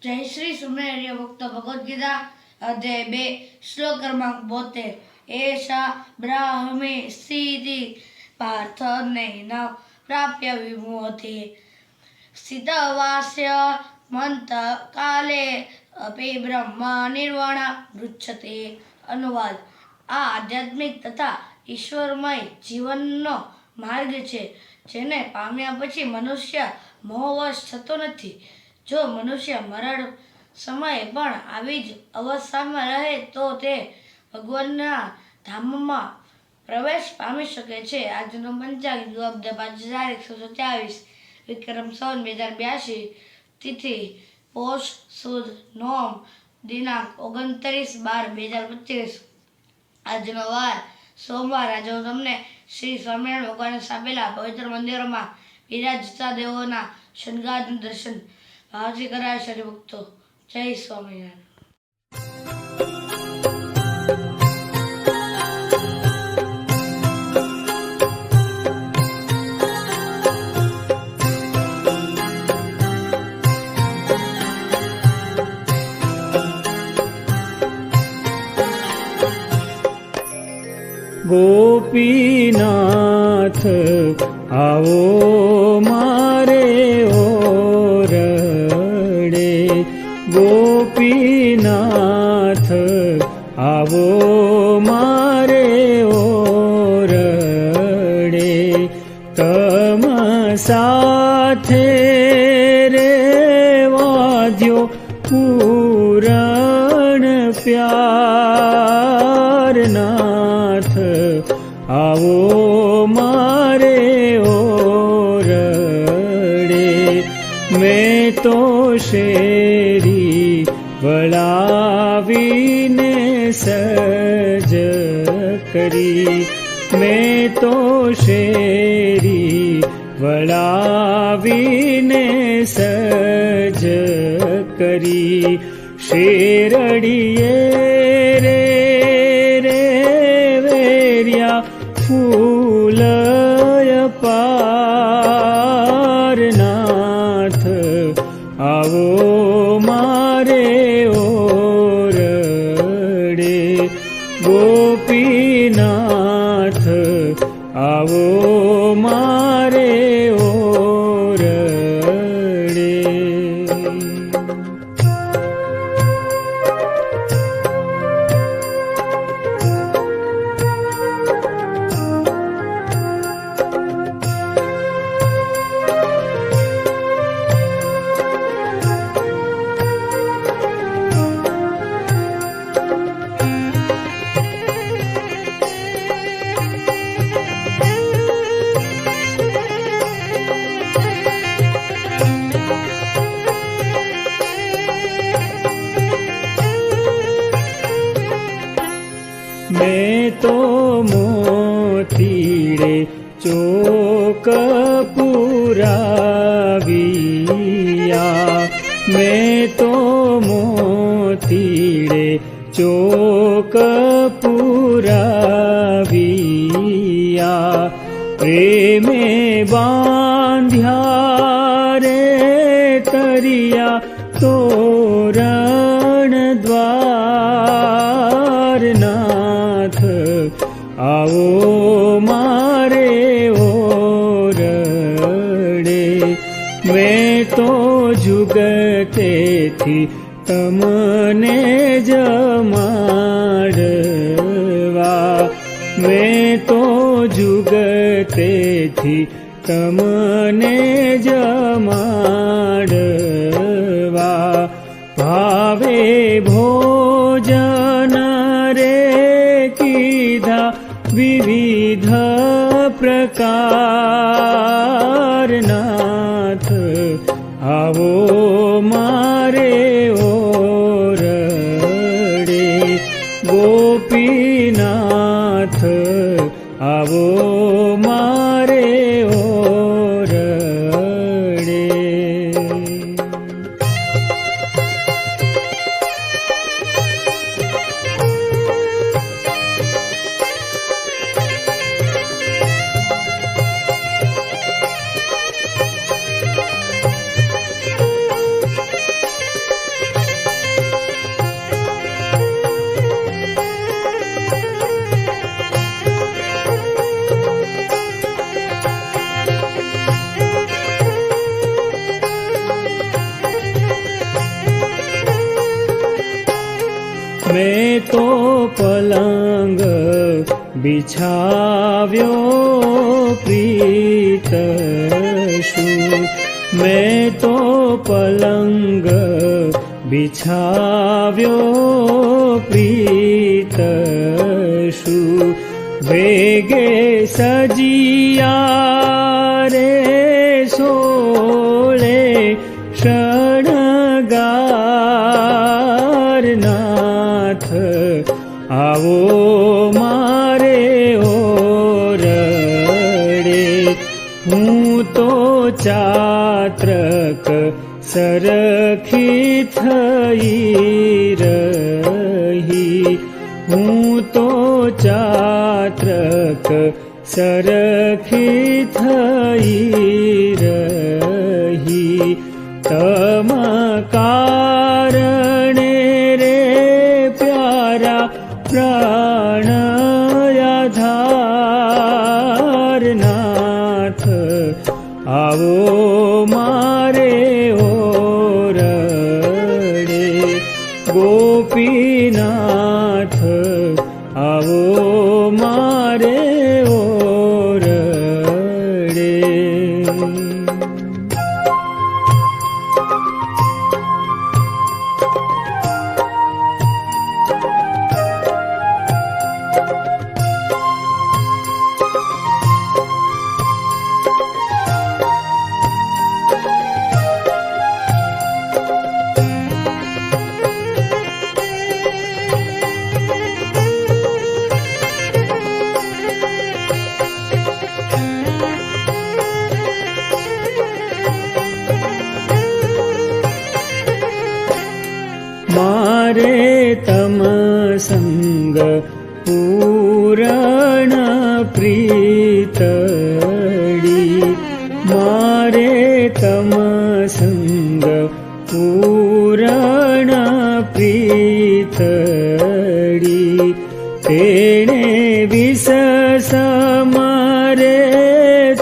जय श्री सुमेर्य भक्त भगवद गीता अध्याय 2 श्लोक क्रमांक 72 एषा ब्राह्मी स्थिति पार्थ नैनं प्राप्य विमुहते स्थितवास्य मंत्र काले अपि ब्रह्म निर्वाण मृच्छते। अनुवाद आ आध्यात्मिक तथा ईश्वरमय जीवनનો માર્ગ છે જેને પામ્યા પછી મનુષ્ય મોહવશ થતો નથી। જો મનુષ્ય મરણ સમયે પણ આવી જ અવસ્થામાં રહે તો તે ભગવાનના ધામમાં પ્રવેશ પામી શકે છે। આજનો પંચાંગ યુગ 5127 વિક્રમ સંવત 2082 तिथि पोष सुद नोम दिनांक 29/12/2025 આજનો વાર સોમવાર। આજે હું તમને શ્રી સ્વામિનારાયણ ભગવાને સ્થાપેલા પવિત્ર મંદિરોમાં બિરાજતા દેવોના શણગારનું દર્શન ભાવથી કરાય છે હરિભક્તો। જય સ્વામિનારાયણ। गोपीनाथ आवो मारे ओरडे गोपीनाथ आवो मारे ओरडे तम साथे रे वाद्यो पूरण प्यार नाथ आवो मारे ओरडे मैं तो शेरी वळावीने सज करी मैं तो शेरी वळावीने सज करी शेरड़िए रे रे वेरिया फूलय पारनाथ आवो मारे ओरडे गोपीनाथ आवो मारे ओरडे। मैं तो मोतीड़े चोक पुराविया मैं तो मोतीड़े चोक पुराविया प्रेमे बांध्या रे तरिया तोरण द्वार नाथ आवो मारे ओरडे मैं तो जुगते थी तमने जमाड़वा मैं तो जुगते थी तमने जमाड़वा भावे भोजन रे कीधा विविध प्रकार नाथ आवो मारे ओरडे गोपीनाथ आवो मारे ओरडे। મેં તો પલંગ બિછાવ્યો પ્રીત શું, મેં તો પલંગ બિછાવ્યો પ્રીત શું, વેગે સજિયા રે સોળે શણગાર નાથ આવો મારે ઓરડે, હું તો ચાત્રક સરખી થઈ રહી, હું તો ચાત્રક સરખી થઈ રહી, તમ કારણે રે પ્યારા પ્રાણ આધાર નાથ આવો મારે ઓરડે, ગોપીનાથ આવો મારે ઓરડે. મારે તમ સંગ પૂરણ પ્રીતડી, મારે તમ સંગ પૂરણ પ્રીતડી, તેણે વિસસમ રે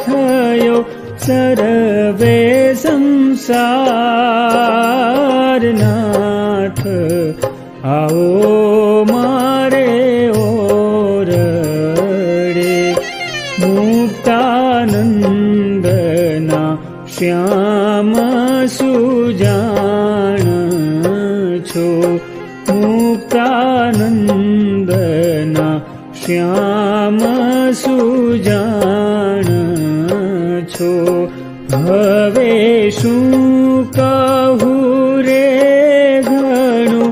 થયો સર્વે સંસાર નાથ આવો મારે ઓરડે, મુક્તાનંદના શ્યામ સુજાણ છો, મુક્તાનંદના શ્યામ સુજાણ છો, હવે શું કહું રે ઘણું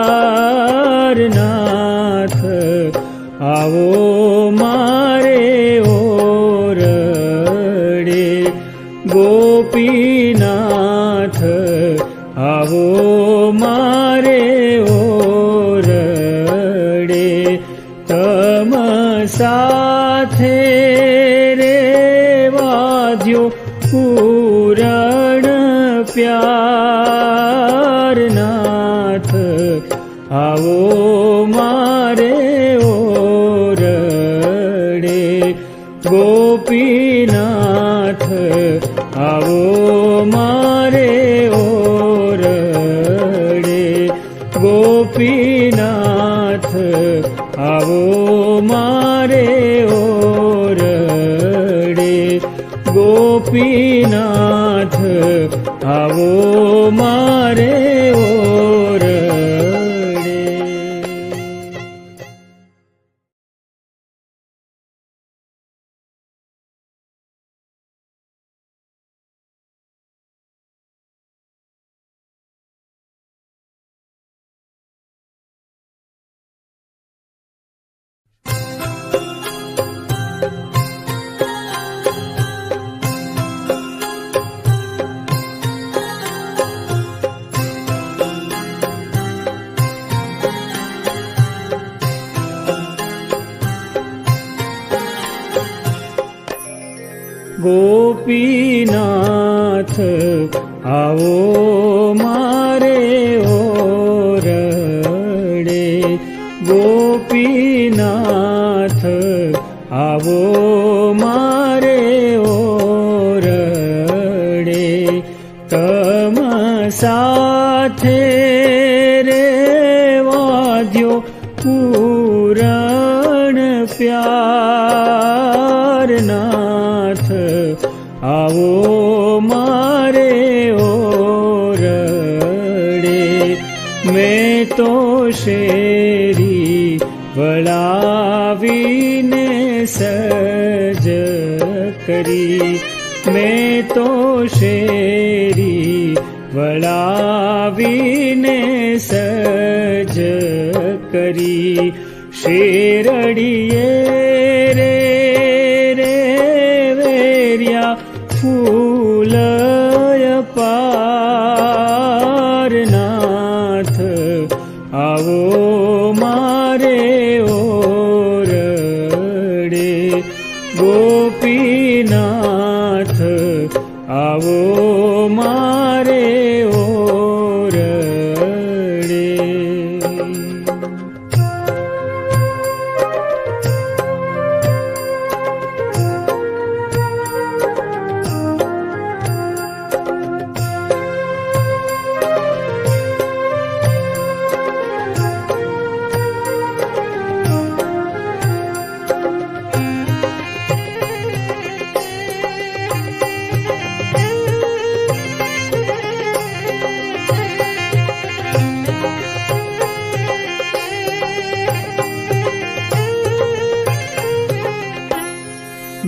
વારંવાર નાથ આવો મારે ઓરડે, ગોપીનાથ આવો મારે ઓરડે, તમ સાથે રે વાદ્યો પૂરણ પ્યાર નાથ આવો મારે ઓરડે, ગોપીનાથ આવો મારે ઓરડે, ગોપીનાથ આવો મારે ઓરડે, ગોપીનાથ આવો મારે ઓરડે. ગોપીનાથ આવો મારે ઓરડે, ગોપીનાથ આવો મારે ઓરડે, તમ સાથે આવો મારે ઓરડે. મેં તો શેરી વળાવીને સજ કરી, મેં તો શેરી વળાવીને સજ કરી. શેરડીએ રે રે વેર્યા ફૂલય પારનાથ, આવો મારે ઓરડે. ગોપીનાથ આવો મારે ઓરડે.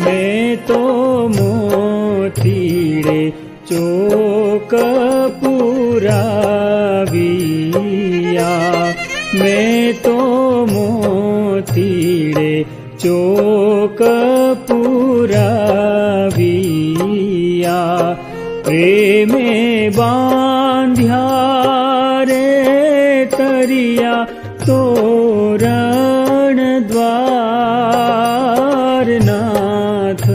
મેં તો મોતીડે ચોક પુરાવિયા, મેં તો મોતીડે ચોક પુરાવિયા. પ્રેમે બાંધ્યા રે તરિયા તોરણ દ્વારનાથ,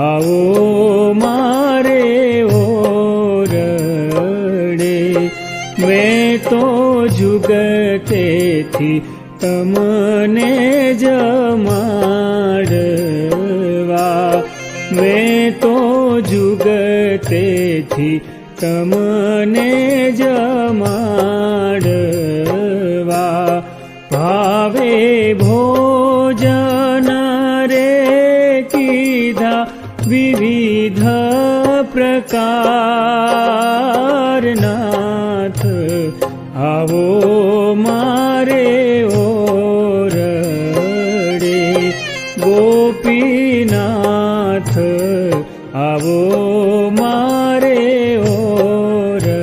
આવો મારે ઓરડે. મેં તો જુગતેથી તમને જમાડવા, મેં તો જુગતેથી તમને જમાડવા. ભાવે ભોજન રે કીધા વિવિધ પ્રકારનાથ, આવો મારે ઓરડે. ગોપીનાથ આવો મારે ઓરડે.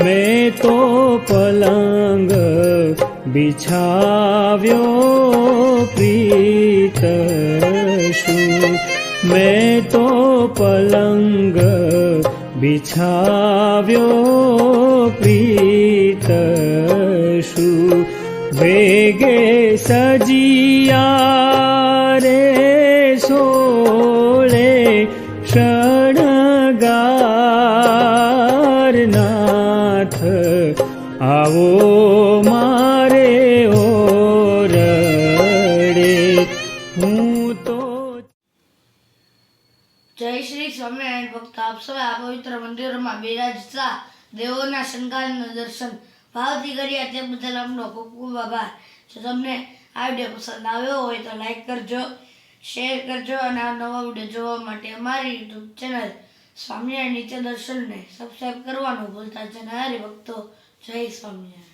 મેં તો પલંગ બિછાવ્યો પ્રીતશું, મેં તો પલંગ બિછાવ્યો પ્રીતશું. વેગે સજિયા રે સોળે શણગારનાથ, આવો મારે ઓરડે. હું તો જય શ્રી સ્વામિનારાયણ ભક્તો, આપ સૌએ આ પવિત્ર મંદિરોમાં બિરાજતા દેવોના શણગારના દર્શન ભાવથી કર્યા તે બદલ આપનો ખૂબ ખૂબ આભાર. જો તમને આ વિડીયો પસંદ આવ્યો હોય તો લાઈક કરજો, શેર કરજો અને આ નવા વિડીયો જોવા માટે અમારી યુટ્યુબ ચેનલ સ્વામિનારાયણ નિત્ય દર્શનને સબસ્ક્રાઈબ કરવાનું ભૂલતા જ નહીં. હરિભક્તો, જય સ્વામિનારાયણ.